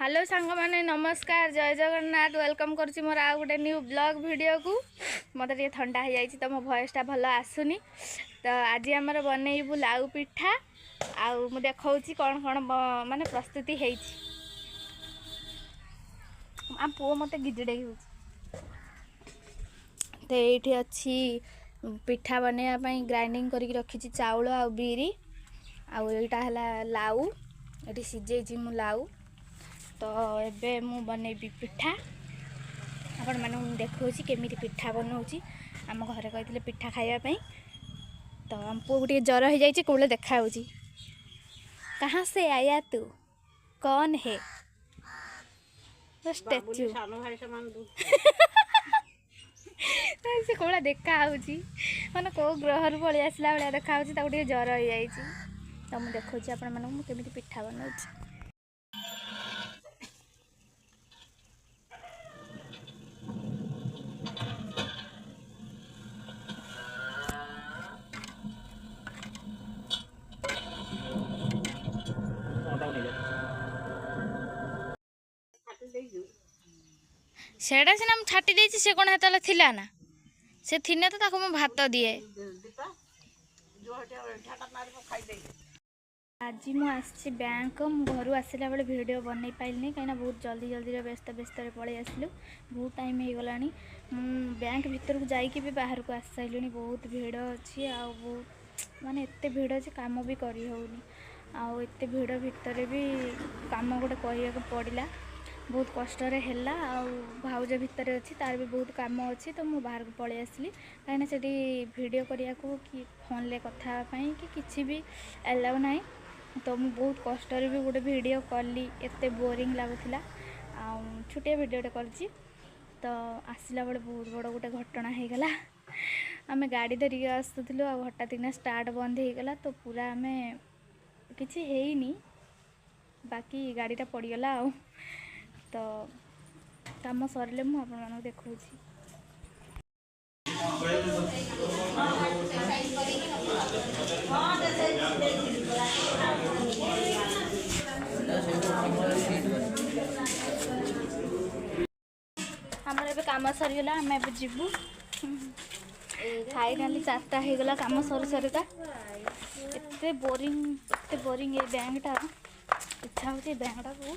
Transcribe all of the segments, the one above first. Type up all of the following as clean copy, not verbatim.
Hello सांग माने नमस्कार जय जगन्नाथ वेलकम करछि मोर आ गोटे न्यू ब्लॉग वीडियो को मत टे ठंडा हो जाइछि तो मो वॉइसटा भल आसुनी तो आज आमर बनैबू लाउ पिठा आउ मु देखाउछि कोन कोन माने प्रस्तुति हेछि आ पो मते गिजडे होछि तो एठी अछि पिठा बनैया पई ग्राइंडिंग करिक रखिछि चाउल आ बिरी आउ एटा हला लाउ एठी सिजेछि मु लाउ तो एबे मु बनैबी पिठा आपण माने देखौछि केमिति पिठा बनाउछि आम घरे कहथिले पिठा खाइबा पई तो हम पो गुटे जर हो जाइछि कोले देखा होछि कहां से आया तू कौन है स्टैचू सानो भाई समान दू से कोला देखा होछि माने को ग्रह रु पळि आसला बळिया देखा होछि ता गुटे जर हो जाइछि तो मु देखौछि आपण माने मु केमिति पिठा बनाउछि सेडा सिना हम छाटी देछि से कोन हेतले थिला ना से थिने तो ताको म भात दिए आज मु आछि बैंक मु घर आसला बेले वीडियो बनै पाइलनी कहीं बहुत जल्दी जल्दी रे व्यस्त व्यस्त रे पळै आसलु बहुत टाइम हे गलानी मु बैंक भीतर को जाई के भी बाहर को आस साइलनी बहुत भीड़ अछि आ बहुत माने एते भीड़ अछि काम भी करी होउनी आ एते भीड़ भीतर भी काम गोटे करिया को पड़िला बहुत कष्ट रे हैला आ भाउज भीतर अछि तार भी बहुत काम अछि तो मु बाहर को पळै आसली काहे से वीडियो करिया को कि फोन ले कथा पई कि किछि भी अलाउ नाही तो मु बहुत कष्ट रे भी गोटे वीडियो करली एते बोरिंग लागुथिला आ छोटे वीडियोटे करछि तो आसला बेले बहुत बड़ गोटे घटना हे गला आमे गाड़ी धरिक आसुथिलु आ हठात किना स्टार्ट बंद हे गला तो पूरा आमे किछि हेइनी बाकी गाड़ीटा पड़ी गला आ तो काम सरले मु आपन मानक देखौछि हमर एबे काम सरी गला हम एबे जिबू फाइनली 4टा हे गला काम सरी सरीका एते बोरिंग ए बैंकटा इच्छा होछि बैंकटा को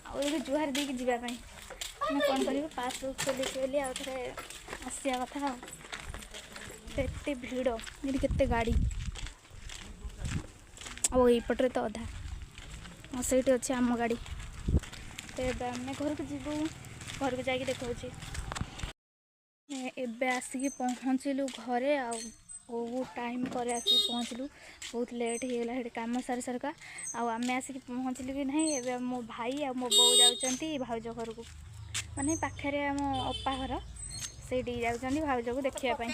आ ये जुहार दे के जीवा पई मैं कोन करियो पासबुक खोली खोली आ थरे आसिया कथा एते भीड़ ये केते गाड़ी ओ ई पटरे तो अधा आ सेठी अछि आम गाड़ी ते मैं घर को जीबू घर को जाके देखौछि एबे आसिक पहुँचलु घरे आ बहुत टाइम पर आसिक पहुँचलु बहुत लेट हो गला हेटे काम सारी सरका आमे आसिक पहुँचलु कि नहीं एबे मो भाई आ मो बौ जाउचंती भाउज घर को माने पाखरे हम अप्पा घर सेठी जाउचंती भाउज को देखिया पई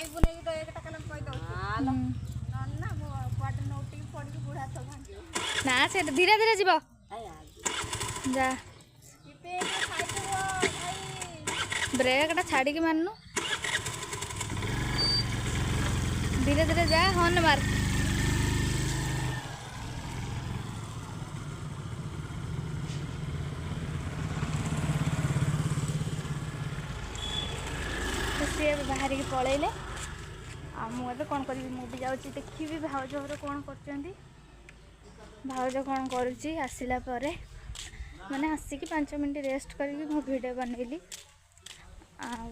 ना से धीरे धीरे जीव जा ब्रेकटा छाड़ी के माननु धीरे धीरे जा हॉर्न मार सी बाहर के पलैले आ मुझे कौन करी मुझे जाऊँगी देखी भाउज घर कौन कर भाउज कौन करुच्ची आसला माने आसिक 5 मिनट रेस्ट करके मो वीडियो बनैली आ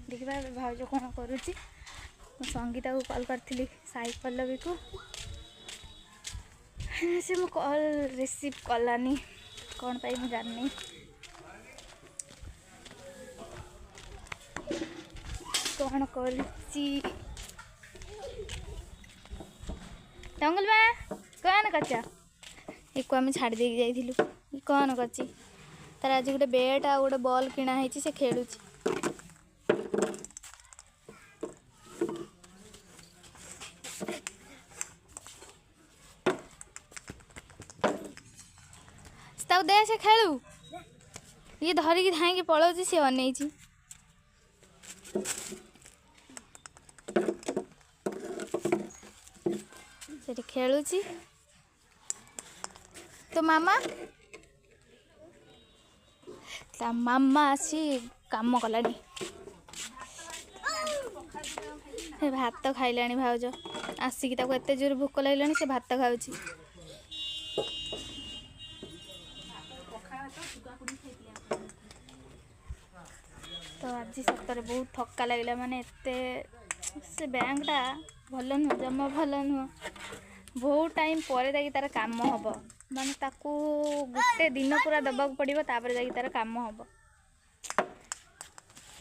देखा भाउज कौन करुच्ची संगीता को कॉल करथिली साई पल्लवी को से मो कॉल रिसीव कलानी कौन पाई मु जाननी कौन करुच्ची टंगल बा कौन कच्चा एको आम छाड़ दे जाइथिलु कौन करची तार आज गोटे बैट आ गोटे बॉल किना है से खेलुची दे से खेलू ये धरिकी धाई पलाउची सी अनैची से खेलुची तो मामा ता मामा आसी काम कलानी भात खाइलानी भाउज आसिक एत जोर भोक लगे से भात खाऊँ तो आज सतरे बहुत थका लगे माने एते से बैंकटा भल नुह जमा भल नुह बहुत टाइम पर तार काम हम माने ताकू गोटे दिन पूरा दबा पड़ो तापर जा तार काम हम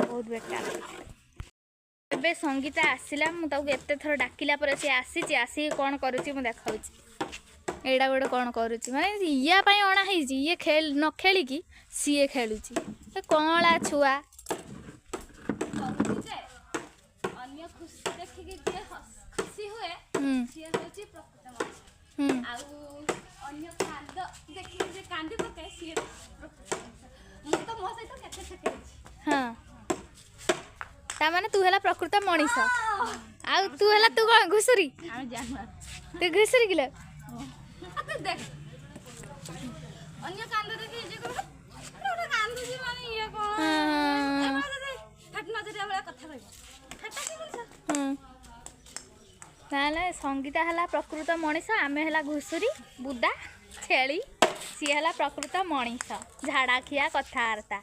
बहुत बेकार। एबे संगीता आसला मुझे एत थर डाकिला पर सी आसी आसिक कौन करुच्ची मुझे देखा एड़ा गोटे कौन करुच्ची माने या अणा ये खेल न खेलिकी सीए खेलुची कला छुआ हाँ तामाने तू है प्रकृत मनीष आउ तू है तू कौन घुसुरी तू घुसुरी किलो संगीता है प्रकृत मनीष आमे है घुसुरी बुदा छेली सी है प्रकृत मनीष झाड़ा खिया कथबार्ता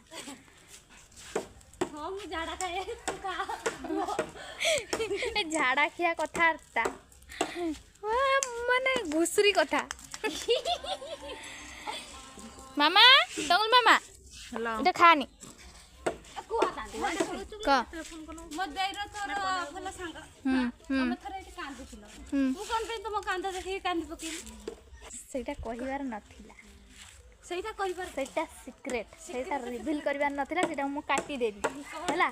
झाड़ा खिया कथबार्ता माने घुसुरी कथा मामा तंगुल मामा इटा खानी सेटा कहिबार नथिला सेटा सिक्रेट सेटा रिवील करिबार नथिला सेटा मु काटी देबी हैला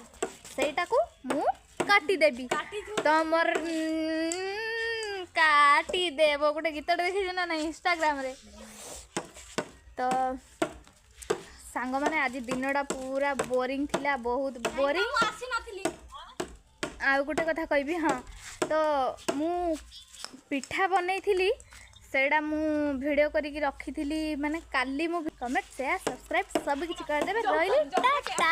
सेटा को मु काटी देबी तमर काटी देबो गोटे गीत देखि ना इंस्टाग्राम रे तो सांग माने आज दिनटा पूरा बोरिंग थिला बहुत बोरिंग आ गोटे कथा कहबी हाँ तो मु पिठा बनई थिली सेड़ा मु वीडियो करिकी रखी थी माने काली मु कमेंट शेयर सब्सक्राइब सब किछि कर देबे रहिली टाटा।